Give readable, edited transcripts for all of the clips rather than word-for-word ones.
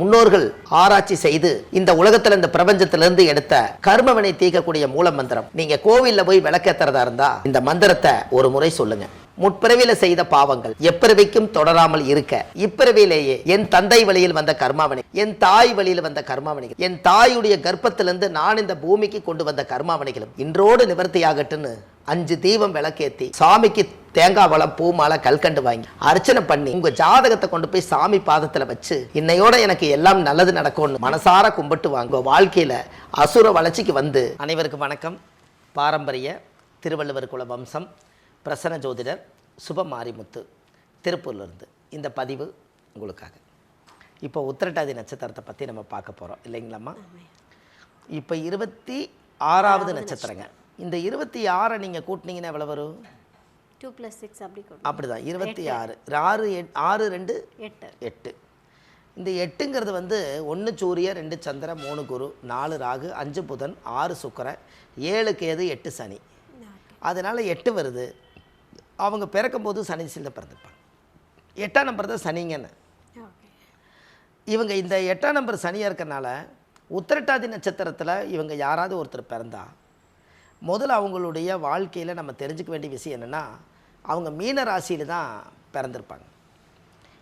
முன்னோர்கள் ஆராய்ச்சி செய்து இந்த உலகத்துல இந்த பிரபஞ்சத்திலிருந்து எடுத்த கர்மவினை தீர்க்கக்கூடிய மூல மந்திரம். நீங்க கோவில்ல போய் விளக்கேத்துறதா இருந்தா இந்த மந்திரத்தை ஒரு முறை சொல்லுங்க. முற்பிறவியில செய்த பாவங்கள் எப்பிறவிக்கும் தொடராமல் இருக்க இப்பிறவியிலேயே என் தந்தை வழியில் வந்த கர்மாவினை, என் தாய் வழியில் வந்த கர்மாவினைகள், என் தாயுடைய கர்ப்பத்திலிருந்து நான் இந்த பூமிக்கு கொண்டு வந்த கர்மாவினைகளும் இன்றோடு நிவர்த்தியாகட்டுன்னு 5 தீபம் விளக்கேத்தி சாமிக்கு தேங்காய் வளம் பூ மாலை கல்கண்டு வாங்கி அர்ச்சனை பண்ணி உங்க ஜாதகத்தை கொண்டு போய் சாமி பாதத்துல வச்சு இன்னையோட எனக்கு எல்லாம் நல்லது நடக்கும்னு மனசார கும்பிட்டு வாங்க. வாழ்க்கையில அசுர வளர்ச்சிக்கு வந்து. அனைவருக்கும் வணக்கம். பாரம்பரிய திருவள்ளுவர் குல வம்சம் பிரசன்ன ஜோதிடர் சுப மாரிமுத்து திருப்பூர்லேருந்து இந்த பதிவு உங்களுக்காக. இப்போ உத்திரட்டாதி நட்சத்திரத்தை பற்றி நம்ம பார்க்க போகிறோம் இல்லைங்களாம்மா? இப்போ 26வது நட்சத்திரங்க. இந்த 26 நீங்கள் கூட்டினீங்கன்னா எவ்வளோ வரும்? 2 + 6 அப்படிதான் 26. 6 2 8. இந்த 8ங்கிறது வந்து 1 சூரியன் 2 சந்திரன் 3 குரு 4 ராகு 5 புதன் 6 சுக்கிரன் 7 கேது 8 சனி. அதனால் 8 வருது. அவங்க பிறக்கும்போது சனி திசையில் பிறந்திருப்பாங்க. 8ஆம் நம்பர் தான் சனிங்கன்னு. இவங்க இந்த 8ஆம் நம்பர் சனியாக இருக்கிறனால உத்திரட்டாதி நட்சத்திரத்தில் இவங்க யாராவது ஒருத்தர் பிறந்தா முதல்ல அவங்களுடைய வாழ்க்கையில் நம்ம தெரிஞ்சுக்க வேண்டிய விஷயம் என்னென்னா, அவங்க மீன ராசியில் தான் பிறந்திருப்பாங்க.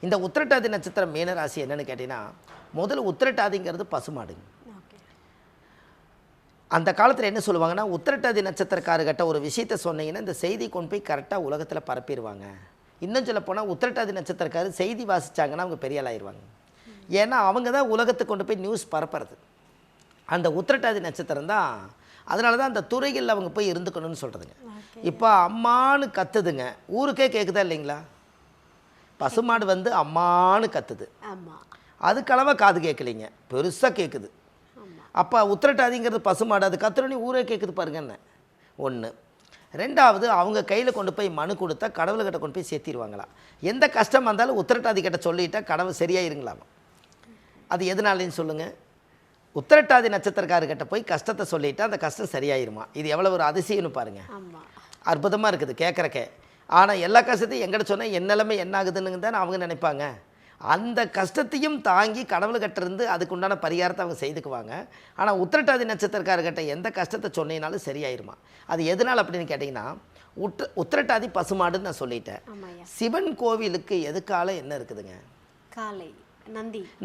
இந்த உத்திரட்டாதி நட்சத்திரம் மீன ராசி என்னென்னு கேட்டிங்கன்னா, முதல்ல உத்திரட்டாதிங்கிறது பசுமாடுங்க. அந்த காலத்தில் என்ன சொல்லுவாங்கன்னா, உத்திரட்டாதி நட்சத்திரக்காரர்கிட்ட ஒரு விஷயத்தை சொன்னீங்கன்னா இந்த செய்தி கொண்டு போய் கரெக்டாக உலகத்தில் பரப்பிடுவாங்க. இன்னும் சொல்ல போனால் உத்திரட்டாதி நட்சத்திரக்காரர் செய்தி வாசித்தாங்கன்னா அவங்க பெரிய ஆளாயிருவாங்க. ஏன்னா அவங்க தான் உலகத்துக்கு கொண்டு போய் நியூஸ் பரப்புறது அந்த உத்திரட்டாதி நட்சத்திரம் தான். அதனால தான் அந்த துறைகளில் அவங்க போய் இருந்துக்கணும்னு சொல்கிறதுங்க. இப்போ அம்மானு கத்துதுங்க, ஊருக்கே கேட்குதா இல்லைங்களா? பசுமாடு வந்து அம்மானு கத்துது, அதுக்களவாக காது கேட்கலைங்க, பெருசாக கேட்குது. அப்போ உத்திரட்டாதிங்கிறது பசுமாடு, அது கத்துறோன்னே ஊரே கேட்குது பாருங்கன்னு ஒன்று. ரெண்டாவது, அவங்க கையில் கொண்டு போய் மனு கொடுத்தா கடவுள்கிட்ட கொண்டு போய் சேர்த்திடுவாங்களா. எந்த கஷ்டமாக இருந்தாலும் உத்திரட்டாதி கிட்ட சொல்லிட்டா கடவுள் சரியாயிருங்களாமா. அது எதனாலேன்னு சொல்லுங்கள்? உத்திரட்டாதி நட்சத்திரக்காரர்கிட்ட போய் கஷ்டத்தை சொல்லிவிட்டு அந்த கஷ்டம் சரியாயிருமா. இது எவ்வளோ ஒரு அதிசயம்னு பாருங்கள். அற்புதமாக இருக்குது கேட்குறக்கே. ஆனால் எல்லா கஷ்டத்தையும் எங்கிட்ட சொன்னால் என் நிலைமை என்ன ஆகுதுன்னு தானே அவங்க நினைப்பாங்க. அந்த கஷ்டத்தையும் தாங்கி கடவுள்கிட்ட இருந்து அதுக்கு உண்டான பரிகாரத்தை அவங்க செய்துக்குவாங்க. ஆனால் உத்திரட்டாதி நட்சத்திரக்காரர்கிட்ட எந்த கஷ்டத்தை சொன்னீங்கனாலும் சரியாயிருமா. அது எதனால் அப்படின்னு கேட்டிங்கன்னா, உத்திரட்டாதி பசுமாடுன்னு நான் சொல்லிட்டேன். சிவன் கோவிலுக்கு எதுக்கால என்ன இருக்குதுங்க? காலை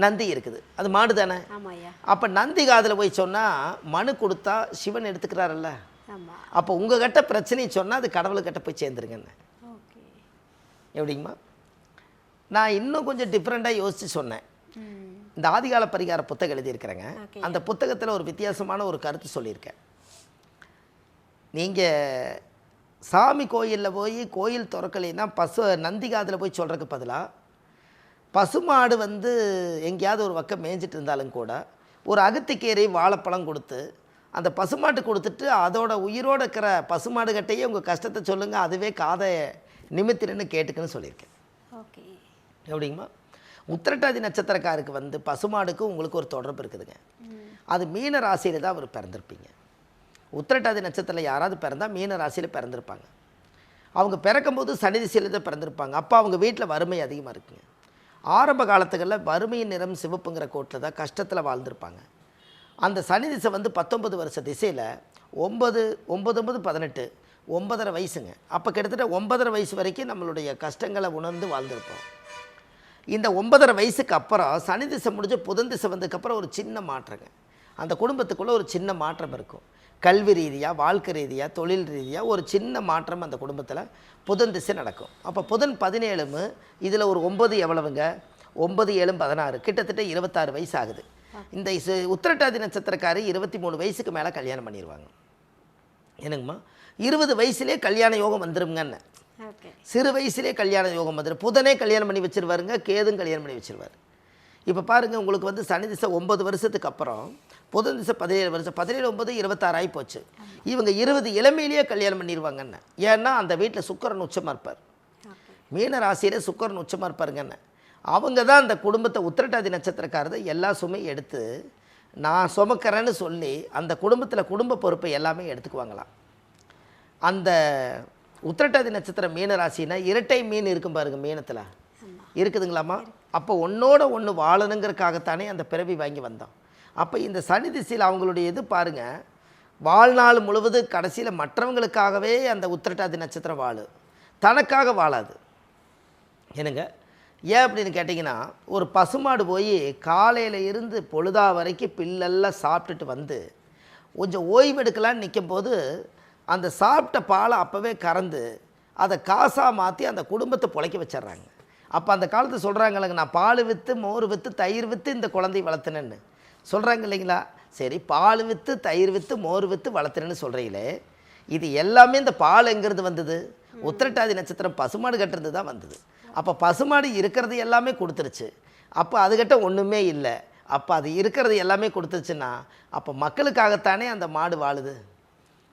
நந்தி இருக்குது, அது மாடு தானே. அப்போ நந்தி காதில் போய் சொன்னால் மனு கொடுத்தா சிவன் எடுத்துக்கிறாரல்ல. அப்போ உங்ககிட்ட பிரச்சனையை சொன்னால் அது கடவுள்கிட்ட போய் சேர்ந்துருங்கன்னு. எப்படிங்கம்மா? நான் இன்னும் கொஞ்சம் டிஃப்ரெண்ட்டாக யோசித்து சொன்னேன். இந்த ஆதிகால பரிகார புத்தகம் எழுதியிருக்கிறேங்க. அந்த புத்தகத்தில் ஒரு வித்தியாசமான ஒரு கருத்து சொல்லியிருக்கேன். நீங்கள் சாமி கோயிலில் போய் கோயில் திறக்கலைன்னா நந்தி காதில் போய் சொல்கிறதுக்கு பதிலாக பசுமாடு வந்து எங்கேயாவது ஒரு பக்கம் மேய்ஞ்சிட்டு இருந்தாலும் கூட ஒரு அகத்திக்கீரை வாழைப்பழம் கொடுத்து அந்த பசுமாட்டு கொடுத்துட்டு அதோட உயிரோடு இருக்கிற பசுமாடுகிட்டையே உங்கள் கஷ்டத்தை சொல்லுங்கள், அதுவே காதை நிமித்திரன்னு கேட்டுக்குன்னு சொல்லியிருக்கேன். எப்படிங்கம்மா? உத்திரட்டாதி நட்சத்திரக்காருக்கு வந்து பசுமாடுக்கும் உங்களுக்கு ஒரு தொடர்பு இருக்குதுங்க. அது மீன ராசியில் தான் அவர் பிறந்திருப்பீங்க. உத்திரட்டாதி நட்சத்திரத்தில் யாராவது பிறந்தால் மீன ராசியில் பிறந்திருப்பாங்க. அவங்க பிறக்கும்போது சனி திசையில் தான் பிறந்திருப்பாங்க. அப்போ அவங்க வீட்டில் வறுமை அதிகமாக இருக்குங்க. ஆரம்ப காலத்துகளில் வறுமையின் நிறம் சிவப்புங்கிற கோட்டில் தான் கஷ்டத்தில் வாழ்ந்திருப்பாங்க. அந்த சனி திசை வந்து 19 வருஷ திசையில் 9 9 18 9.5 வயசுங்க. அப்போ கிட்டத்தட்ட 9.5 வயசு வரைக்கும் நம்மளுடைய கஷ்டங்களை உணர்ந்து வாழ்ந்திருப்போம். இந்த 9.5 வயசுக்கு அப்புறம் சனி திசை முடிஞ்சு புதன் திசை வந்ததுக்கப்புறம் ஒரு சின்ன மாற்றங்க. அந்த குடும்பத்துக்குள்ளே ஒரு சின்ன மாற்றம் இருக்கும். கல்வி ரீதியாக, வாழ்க்கை ரீதியாக, தொழில் ரீதியாக ஒரு சின்ன மாற்றம் அந்த குடும்பத்தில் புதன் திசை நடக்கும். அப்போ புதன் 17 இதில் ஒரு 9 எவ்வளவுங்க? 9 7 16 கிட்டத்தட்ட 26 வயசு ஆகுது. இந்த உத்திரட்டாதி நட்சத்திரக்காரி 23 வயசுக்கு மேலே கல்யாணம் பண்ணிடுவாங்க. என்னங்கம்மா? 20 வயசுலேயே கல்யாண யோகம் வந்துருங்கன்னு. சிறு வயசுலேயே கல்யாண யோகம் வந்துடும். புதனே கல்யாணம் பண்ணி வச்சுருவாருங்க, கேதும் கல்யாணம் பண்ணி வச்சுருவார். இப்போ பாருங்கள், உங்களுக்கு வந்து சனி திசை 9 வருஷத்துக்கு அப்புறம் புதன் திசை 17 வருஷம், 17 9 26 ஆகி போச்சு. இவங்க 20 இளமையிலேயே கல்யாணம் பண்ணிடுவாங்கன்னு. ஏன்னா அந்த வீட்டில் சுக்கிரன் உச்சமாக இருப்பார். மீன ராசியில் சுக்கிரன் உச்சமாக இருப்பாருங்கன்னு. அவங்க தான் அந்த குடும்பத்தை உத்திரட்டாதி நட்சத்திரக்காரதை எல்லா சுமையும் எடுத்து நான் சுமக்கிறேன்னு சொல்லி அந்த குடும்பத்தில் குடும்ப பொறுப்பை எல்லாமே எடுத்துக்குவாங்களாம். அந்த உத்திரட்டாதி நட்சத்திரம் மீன ராசினா இரட்டை மீன் இருக்கும் பாருங்க, மீனத்தில் இருக்குதுங்களாம்மா. அப்போ ஒன்றோட ஒன்று வாழணுங்கிறதுக்காகத்தானே அந்த பிறவி வாங்கி வந்தோம். அப்போ இந்த சனி திசையில் அவங்களுடைய இது பாருங்கள், வாழ்நாள் முழுவதும் கடைசியில் மற்றவங்களுக்காகவே அந்த உத்திரட்டாதி நட்சத்திரம் வாழும், தனக்காக வாழாது. என்னங்க ஏன் அப்படின்னு கேட்டிங்கன்னா, ஒரு பசுமாடு போய் காலையில் இருந்து பொழுதா வரைக்கும் பில்லெல்லாம் சாப்பிட்டுட்டு வந்து கொஞ்சம் ஓய்வெடுக்கலான்னு நிற்கும்போது அந்த சாப்பிட்ட பாலை அப்போவே கறந்து அதை காசாக மாற்றி அந்த குடும்பத்தை பிழைக்க வச்சிட்றாங்க. அப்போ அந்த காலத்தில் சொல்கிறாங்க, நான் பால் விற்று மோர் விற்று தயிர் விற்று இந்த குழந்தையை வளர்த்துனேன்னு சொல்கிறாங்க இல்லைங்களா? சரி, பால் விற்று தயிர் விற்று மோர் விற்று வளர்த்துனேன்னு சொல்கிறீங்களே, இது எல்லாமே இந்த பால் எங்கிறது வந்தது? உத்திரட்டாதி நட்சத்திரம் பசுமாடு கட்டுறது தான் வந்தது. அப்போ பசுமாடு இருக்கிறது எல்லாமே கொடுத்துருச்சு. அப்போ அதுகிட்ட ஒன்றுமே இல்லை. அப்போ அது இருக்கிறது எல்லாமே கொடுத்துருச்சுன்னா அப்போ மக்களுக்காகத்தானே அந்த மாடு வாழுது.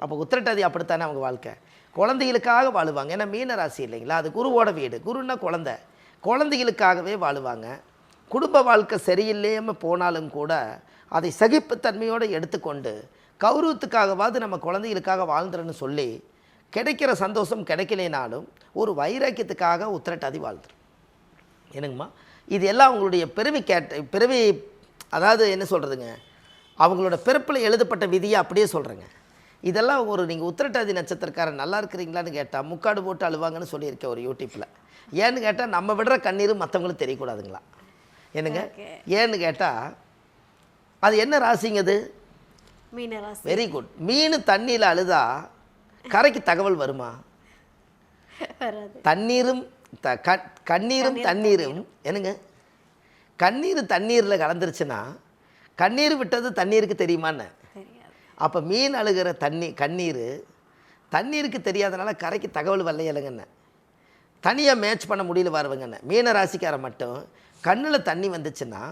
அப்போ உத்திரட்டாதி அப்படித்தானே அவங்க வாழ்க்கை, குழந்தைகளுக்காக வாழுவாங்க. ஏன்னா மீன ராசி இல்லைங்களா, அது குருவோட வீடு. குருன்னா குழந்தை, குழந்தைகளுக்காகவே வாழுவாங்க. குடும்ப வாழ்க்கை சரியில்லையாமல் போனாலும் கூட அதை சகிப்புத்தன்மையோடு எடுத்துக்கொண்டு கௌரவத்துக்காகவாது நம்ம குழந்தைகளுக்காக வாழ்ந்துறன்னு சொல்லி கிடைக்கிற சந்தோஷம் கிடைக்கலைனாலும் ஒரு வைராக்கியத்துக்காக உத்திரட்டாதி வாழ்ந்துடும். என்னங்கம்மா, இது எல்லாம் அவங்களுடைய பிறவி அதாவது என்ன சொல்கிறதுங்க, அவங்களோட பிறப்பில் எழுதப்பட்ட விதியை அப்படியே சொல்கிறேங்க. இதெல்லாம் ஒரு நீங்கள் உத்திரட்டாதி நட்சத்திரக்காரன் நல்லா இருக்கிறீங்களான்னு கேட்டால் முக்காடு போட்டு அழுவாங்கன்னு சொல்லியிருக்கேன் ஒரு யூடியூப்பில். ஏன்னு கேட்டால் நம்ம விடுற கண்ணீர் மற்றவங்களுக்கு தெரியக்கூடாதுங்களா. என்னங்க, ஏன்னு கேட்டால் அது என்ன ராசிங்க அது? மீன ராசி. Very good. மீன் தண்ணியில் அழுதா கரைக்கு தகவல் வருமா? தண்ணீரும் கண்ணீரும் தண்ணீரும் என்னங்க, கண்ணீர் தண்ணீரில் கலந்துருச்சுன்னா கண்ணீர் விட்டது தண்ணீருக்கு தெரியுமான்னு? அப்போ மீன் அழுகிற தண்ணீருக்கு தெரியாதனால கரைக்கு தகவல் வரலையலங்கண்ணே. தனியாக மேட்ச் பண்ண முடியல வருவங்கண்ணே. மீன ராசிக்கார மட்டும் கண்ணில் தண்ணி வந்துச்சுன்னா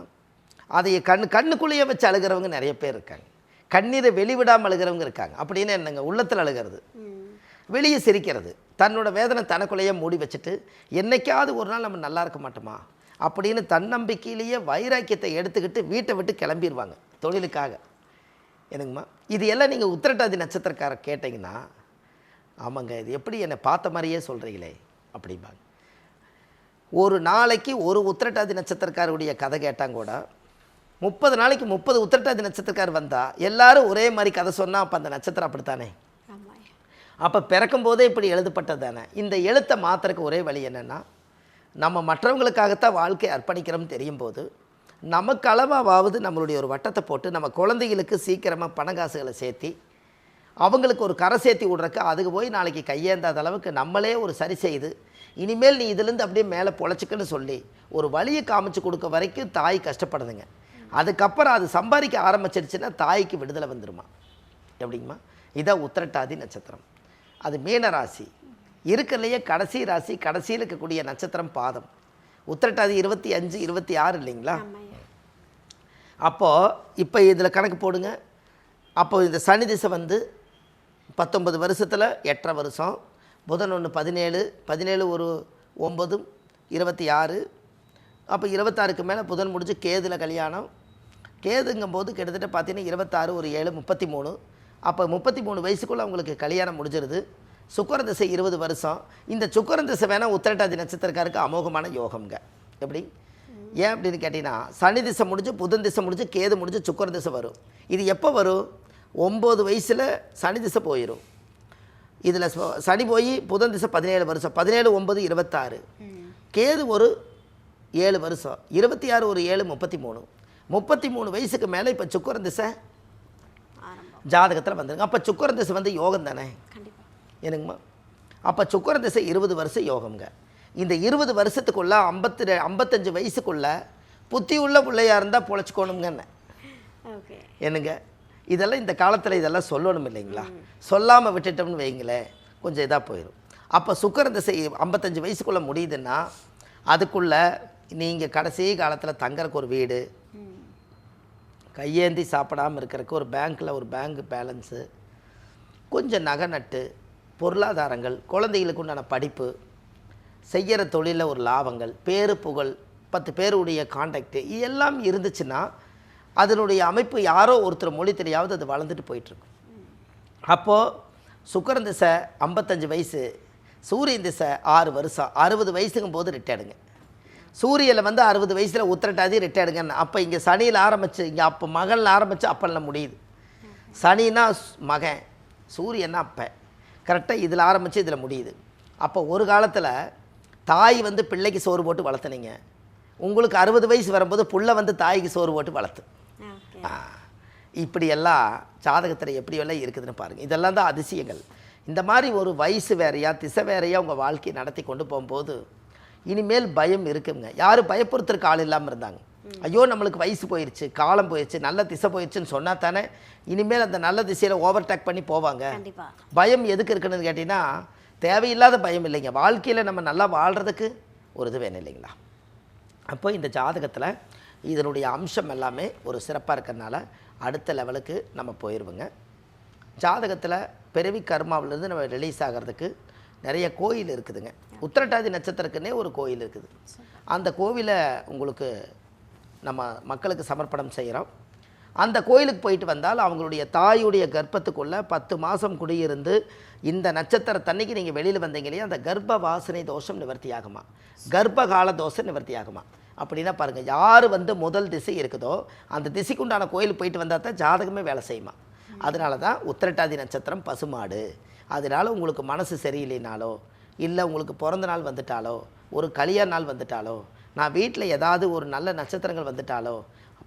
அதை கண்ணுக்குள்ளேயே வச்சு அழுகிறவங்க நிறைய பேர் இருக்காங்க. கண்ணீரை வெளிவிடாமல் அழுகிறவங்க இருக்காங்க. அப்படின்னு என்னங்க, உள்ளத்தில் அழுகிறது, வெளியே சிரிக்கிறது, தன்னோட வேதனை தனக்குள்ளேயே மூடி வச்சுட்டு என்னைக்காவது ஒரு நாள் நம்ம நல்லா இருக்க மாட்டோமா அப்படின்னு தன்னம்பிக்கையிலேயே வைராக்கியத்தை எடுத்துக்கிட்டு வீட்டை விட்டு கிளம்பிடுவாங்க தொழிலுக்காக. என்னங்கம்மா, இது எல்லாம் நீங்கள் உத்திரட்டாதி நட்சத்திரக்காரர் கேட்டிங்கன்னா, ஆமாங்க இது எப்படி என்னை பார்த்த மாதிரியே சொல்கிறீங்களே அப்படிம்பாங்க. ஒரு நாளைக்கு ஒரு உத்திரட்டாதி நட்சத்திரக்காரருடைய கதை கேட்டாங்க கூட 30 நாளைக்கு 30 உத்திரட்டாதி நட்சத்திரக்காரர் வந்தால் எல்லாரும் ஒரே மாதிரி கதை சொன்னால் அப்போ அந்த நட்சத்திரம் அப்படித்தானே? அப்போ பிறக்கும் போதே இப்படி எழுதப்பட்டது தானே. இந்த எழுத்தை மாற்றுறதுக்கு ஒரே வழி என்னென்னா, நம்ம மற்றவங்களுக்காகத்தான் வாழ்க்கையை அர்ப்பணிக்கிறோம்னு தெரியும் போது நமக்கு அளவாவது நம்மளுடைய ஒரு வட்டத்தை போட்டு நம்ம குழந்தைகளுக்கு சீக்கிரமாக பண காசுகளை சேர்த்தி அவங்களுக்கு ஒரு கரை சேர்த்தி விட்றக்கு அதுக்கு போய் நாளைக்கு கையேந்தாத அளவுக்கு நம்மளே ஒரு சரி செய்து இனிமேல் நீ இதுலேருந்து அப்படியே மேலே பொழைச்சிக்கன்னு சொல்லி ஒரு வழியை காமிச்சு கொடுக்க வரைக்கும் தாய் கஷ்டப்படுதுங்க. அதுக்கப்புறம் அது சம்பாதிக்க ஆரம்பிச்சிருச்சுன்னா தாய்க்கு விடுதலை வந்துடுமா. எப்படிங்கம்மா, இதான் உத்திரட்டாதி நட்சத்திரம். அது மீன ராசி இருக்கிறதுலையே கடைசி ராசி, கடைசியில் இருக்கக்கூடிய நட்சத்திரம் பாதம். உத்திரட்டாதி 25, 26 இல்லைங்களா? அப்போது இப்போ இதில் கணக்கு போடுங்க. அப்போது இந்த சனி திசை வந்து 19 வருஷத்தில் 8.5 வருஷம், புதன் 1 17, 17 ஒரு 9 26, அப்போ 26க்கு மேலே புதன் முடிஞ்சு கேதுல கல்யாணம். கேதுங்கும்போது கிட்டத்தட்ட பார்த்தீங்கன்னா 26 ஒரு 7 33. அப்போ 33 வயசுக்குள்ளே அவங்களுக்கு கல்யாணம் முடிஞ்சிருது. சுக்கிர திசை 20 வருஷம். இந்த சுக்கிர திசை வேணால் உத்திரட்டாதி நட்சத்திரக்காருக்கு அமோகமான யோகம்ங்க. எப்படி ஏன் அப்படின்னு கேட்டிங்கன்னா, சனி திசை முடிஞ்சு புதன் திசை முடிஞ்சு கேது முடிஞ்சு சுக்கிர திசை வரும். இது எப்போ வரும்? 9 வயசில் சனி திசை போயிடும். இதில் சனி போய் புதன் திசை 17 வருஷம், 17 9 26, கேது ஒரு 7 வருஷம், 26 ஒரு 7 33, 33 வயசுக்கு மேலே இப்போ சுக்கிர திசை ஜாதகத்தில் வந்துருங்க. அப்போ சுக்கிர திசை வந்து யோகம் தானே என்னங்கம்மா. அப்போ சுக்கிர திசை 20 வருஷம் யோகம்ங்க. இந்த 20 வருஷத்துக்குள்ளே 55 வயசுக்குள்ளே புத்தி உள்ள பிள்ளையாக இருந்தால் பொழைச்சிக்கணுங்கன்னு என்னங்க. இதெல்லாம் இந்த காலத்தில் இதெல்லாம் சொல்லணும் இல்லைங்களா? சொல்லாமல் விட்டுட்டோம்னு வைங்களேன் கொஞ்சம் இதாக போயிடும். அப்போ சுக்கிர திசை 55 வயசுக்குள்ளே முடியுதுன்னா அதுக்குள்ளே நீங்கள் கடைசி காலத்தில் தங்கறக்கு ஒரு வீடு, கையேந்தி சாப்பிடாமல் இருக்கிறதுக்கு ஒரு பேங்க்கில் ஒரு பேங்க் பேலன்ஸு, கொஞ்சம் நகை நட்டு, பொருளாதாரங்கள், குழந்தைகளுக்கு உண்டான படிப்பு, செய்கிற தொழிலில் ஒரு லாபங்கள், பேரு புகழ், 10 பேருடைய கான்டாக்டு, இதெல்லாம் இருந்துச்சுன்னா அதனுடைய அமைப்பு யாரோ ஒருத்தர் மொழி தெரியாவது அது வளர்ந்துட்டு போயிட்டுருக்கும். அப்போது சுக்கிரன் திசை 55 வயசு, சூரியன் திசை 6 வருஷம், 60 வயசுங்கும் போது ரிட்டையர்டுங்க. சூரியனில் வந்து 60 வயசில் உத்திரட்டாதி ரிட்டையர்டுங்க. அப்போ இங்கே சனியில் ஆரம்பிச்சு இங்கே அப்போ மகளில் ஆரம்பித்து அப்பனில் முடியுது. சனினா மகன், சூரியன்னா அப்பன், கரெக்டாக இதில் ஆரம்பித்து இதில் முடியுது. அப்போ ஒரு காலத்தில் தாய் வந்து பிள்ளைக்கு சோறு போட்டு வளர்த்துனீங்க. உங்களுக்கு 60 வயசு வரும்போது புள்ள வந்து தாய்க்கு சோறு போட்டு வளர்த்து. இப்படியெல்லாம் ஜாதகத்தில் எப்படியெல்லாம் இருக்குதுன்னு பாருங்கள். இதெல்லாம் தான் அதிசயங்கள். இந்த மாதிரி ஒரு வயசு வேறையா திசை வேறையா உங்கள் வாழ்க்கையை நடத்தி கொண்டு போகும்போது இனிமேல் பயம் இருக்குங்க. யாரும் பயப்படுத்துறதுக்கு ஆள் இல்லாமல் இருந்தாங்க. ஐயோ நம்மளுக்கு வயசு போயிடுச்சு, காலம் போயிடுச்சு, நல்ல திசை போயிடுச்சுன்னு சொன்னால் தானே இனிமேல் அந்த நல்ல திசையில் ஓவர்டேக் பண்ணி போவாங்க. பயம் எதுக்கு இருக்குன்னு கேட்டிங்கன்னா தேவையில்லாத பயம் இல்லைங்க. வாழ்க்கையில் நம்ம நல்லா வாழ்கிறதுக்கு ஒரு இது வேணும் இல்லைங்களா? அப்போ இந்த ஜாதகத்தில் இதனுடைய அம்சம் எல்லாமே ஒரு சிறப்பாக இருக்கிறதுனால அடுத்த லெவலுக்கு நம்ம போயிடுவோங்க. ஜாதகத்தில் பிறவி கர்மாவிலேருந்து நம்ம ரிலீஸ் ஆகிறதுக்கு நிறைய கோயில் இருக்குதுங்க. உத்திரட்டாதி நட்சத்திரக்குன்னே ஒரு கோயில் இருக்குது. அந்த கோவிலை உங்களுக்கு நம்ம மக்களுக்கு சமர்ப்பணம் செய்கிறோம். அந்த கோயிலுக்கு போயிட்டு வந்தால் அவங்களுடைய தாயுடைய கர்ப்பத்துக்குள்ளே 10 மாதம் குடியிருந்து இந்த நட்சத்திரத்தன்னைக்கு நீங்கள் வெளியில் வந்தீங்க இல்லையா, அந்த கர்ப்ப வாசனை தோஷம் நிவர்த்தி ஆகுமா, கர்ப்பகால தோஷம் நிவர்த்தி ஆகுமா. அப்படின்னா பாருங்கள், யார் வந்து முதல் திசை இருக்குதோ அந்த திசைக்கு உண்டான கோயிலுக்கு போயிட்டு வந்தால் தான் ஜாதகமே வேலை செய்யுமா. அதனால தான் உத்திரட்டாதி நட்சத்திரம் பசுமாடு. அதனால் உங்களுக்கு மனசு சரியில்லைனாலோ, இல்லை உங்களுக்கு பிறந்த நாள் வந்துட்டாலோ, ஒரு கல்யாண நாள் வந்துட்டாலோ, நான் வீட்டில் ஏதாவது ஒரு நல்ல நட்சத்திரங்கள் வந்துட்டாலோ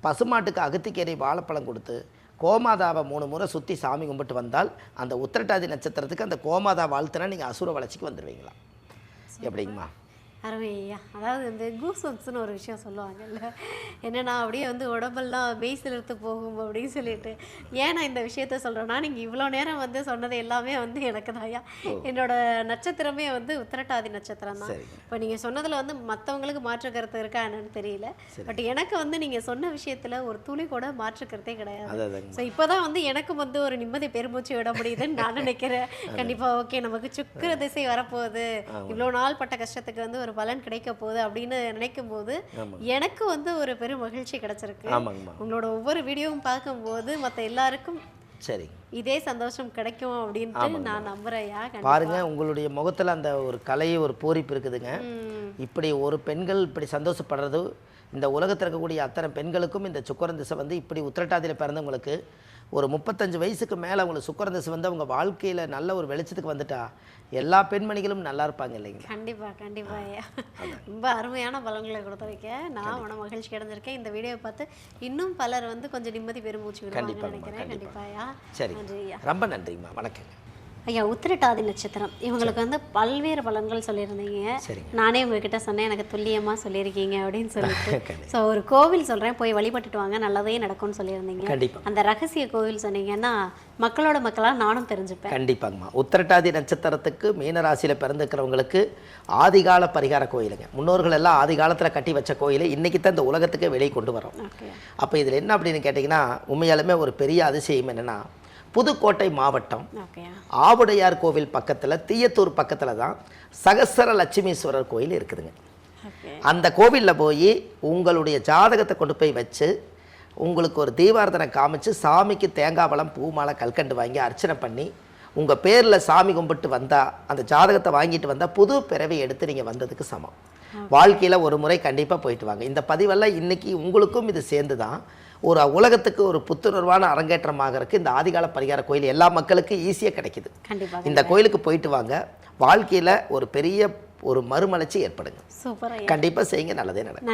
பசுமாட்டுக்கு அகத்திக்கீரை வாழைப்பழம் கொடுத்து கோமாதாவை 3 முறை சுற்றி சாமி கும்பிட்டு வந்தால் அந்த உத்திரட்டாதி நட்சத்திரத்துக்கு அந்த கோமாதா வாழ்த்துனா நீங்கள் அசுர வளர்ச்சிக்கு வந்துடுவீங்களா. எப்படிங்கம்மா? அருமையா. அதாவது இந்த கூஸ்பம்ப்ஸ்னு ஒரு விஷயம் சொல்லுவாங்கல்ல, என்னென்னா அப்படியே வந்து உடம்பெல்லாம் மெய்சிலிர்த்து போகும் அப்படின்னு சொல்லிட்டு. ஏன் நான் இந்த விஷயத்த சொல்கிறேன்னா, நீங்கள் இவ்வளோ நேரம் வந்து சொன்னது எல்லாமே வந்து எனக்கு தாயா. என்னோட நட்சத்திரமே வந்து உத்திரட்டாதி நட்சத்திரம் தான். இப்போ நீங்கள் சொன்னதில் வந்து மற்றவங்களுக்கு மாற்று கருத்து இருக்கா என்னன்னு தெரியல, பட் எனக்கு வந்து நீங்கள் சொன்ன விஷயத்தில் ஒரு துளி கூட மாற்று கருத்தே கிடையாது. ஸோ இப்போ தான் வந்து எனக்கு வந்து ஒரு நிம்மதி பெருமூச்சு விட முடியுதுன்னு நான் நினைக்கிறேன். கண்டிப்பாக ஓகே, நமக்கு சுக்கிர திசை வரப்போகுது, இவ்வளோ நாள் பட்ட கஷ்டத்துக்கு வந்து ஒரு பலன் கிடைக்க போகுது அப்படின்னு நினைக்கும் போது எனக்கு வந்து ஒரு பெரும் மகிழ்ச்சி கிடைச்சிருக்கு. உங்களோட ஒவ்வொரு வீடியோவும் பார்க்கும்போது மற்ற எல்லாருக்கும் சரி இதே சந்தோஷம் கிடைக்கும் அப்படின்ட்டு நான் நம்புறேயா. பாருங்க, உங்களுடைய முகத்துல அந்த ஒரு கலை ஒரு பூரிப்பு இருக்குதுங்க. இப்படி ஒரு பெண்கள் இப்படி சந்தோஷப்படுறது இந்த உலகத்தில் இருக்கக்கூடிய அத்தனை பெண்களுக்கும் இந்த சுக்கிரன் திசை வந்து இப்படி உத்திரட்டாதியில் பிறந்தவங்களுக்கு ஒரு 35 வயசுக்கு மேலே அவங்களுக்கு சுக்கிரன் திசை வந்து அவங்க வாழ்க்கையில் நல்ல ஒரு வெளிச்சத்துக்கு வந்துட்டா எல்லா பெண்மணிகளும் நல்லா இருப்பாங்க இல்லைங்க. கண்டிப்பாக ஐயா, ரொம்ப அருமையான பலன்களை கொடுத்துருக்க. நான் மன மகிழ்ச்சி அடைஞ்சிருக்கேன். இந்த வீடியோவை பார்த்து இன்னும் பலர் வந்து கொஞ்சம் நிம்மதி பெருமூச்சு விடுவாங்கன்னு நினைக்கிறேன். கண்டிப்பாக. சரி, ரொம்ப நன்றிம்மா. வணக்கங்க ஐயா. உத்திரட்டாதி நட்சத்திரம் இவங்களுக்கு வந்து பல்வேறு பலன்கள் சொல்லியிருந்தீங்க. நானே உங்ககிட்ட சொன்னேன், எனக்கு துல்லியமாக சொல்லியிருக்கீங்க அப்படின்னு சொல்லிட்டு. ஸோ ஒரு கோவில் சொல்கிறேன், போய் வழிபட்டுட்டு வாங்க, நல்லதே நடக்கும்னு சொல்லியிருந்தீங்க. அந்த ரகசிய கோவில் சொன்னீங்கன்னா மக்களோட மக்களாக நானும் தெரிஞ்சுப்பேன். கண்டிப்பாங்கம்மா. உத்திரட்டாதி நட்சத்திரத்துக்கு மீனராசியில் பிறந்துக்கிறவங்களுக்கு ஆதிகால பரிகார கோயிலுங்க. முன்னோர்கள் எல்லாம் ஆதி காலத்தில் கட்டி வச்ச கோயிலை இன்றைக்கி தான் இந்த உலகத்துக்கு வெளியே கொண்டு வரோம். அப்போ இதில் என்ன அப்படின்னு கேட்டிங்கன்னா, உண்மையாலுமே ஒரு பெரிய அதிசயம் என்னென்னா, புதுக்கோட்டை மாவட்டம் ஆவுடையார் கோவில் பக்கத்தில் தீயத்தூர் பக்கத்தில் தான் சகசர லட்சுமீஸ்வரர் கோயில் இருக்குதுங்க. அந்த கோவிலில் போய் உங்களுடைய ஜாதகத்தை கொண்டு போய் வச்சு உங்களுக்கு ஒரு தீபாரதனை காமிச்சு சாமிக்கு தேங்காய் பழம் பூ மாலை கல்கண்டு வாங்கி அர்ச்சனை பண்ணி உங்கள் பேரில் சாமி கும்பிட்டு வந்தால் அந்த ஜாதகத்தை வாங்கிட்டு வந்தால் புது பிறவை எடுத்து நீங்கள் வந்ததுக்கு சமம். வாழ்க்கையில் ஒரு முறை கண்டிப்பாக போயிட்டு வாங்க. இந்த பதிவெல்லாம் இன்றைக்கி உங்களுக்கும் இது சேர்ந்து தான் ஒரு உலகத்துக்கு ஒரு புத்துணர்வான அரங்கேற்றமாகறதுக்கு இந்த ஆதிகால பரிகார கோயில் எல்லா மக்களுக்கும் ஈஸியாக கிடைக்குது. இந்த கோயிலுக்கு போயிட்டு வாங்க, வாழ்க்கையில் ஒரு பெரிய ஒரு மறுமலர்ச்சி ஏற்படுங்க. கண்டிப்பாக செய்யுங்க, நல்லதே நடக்கும்.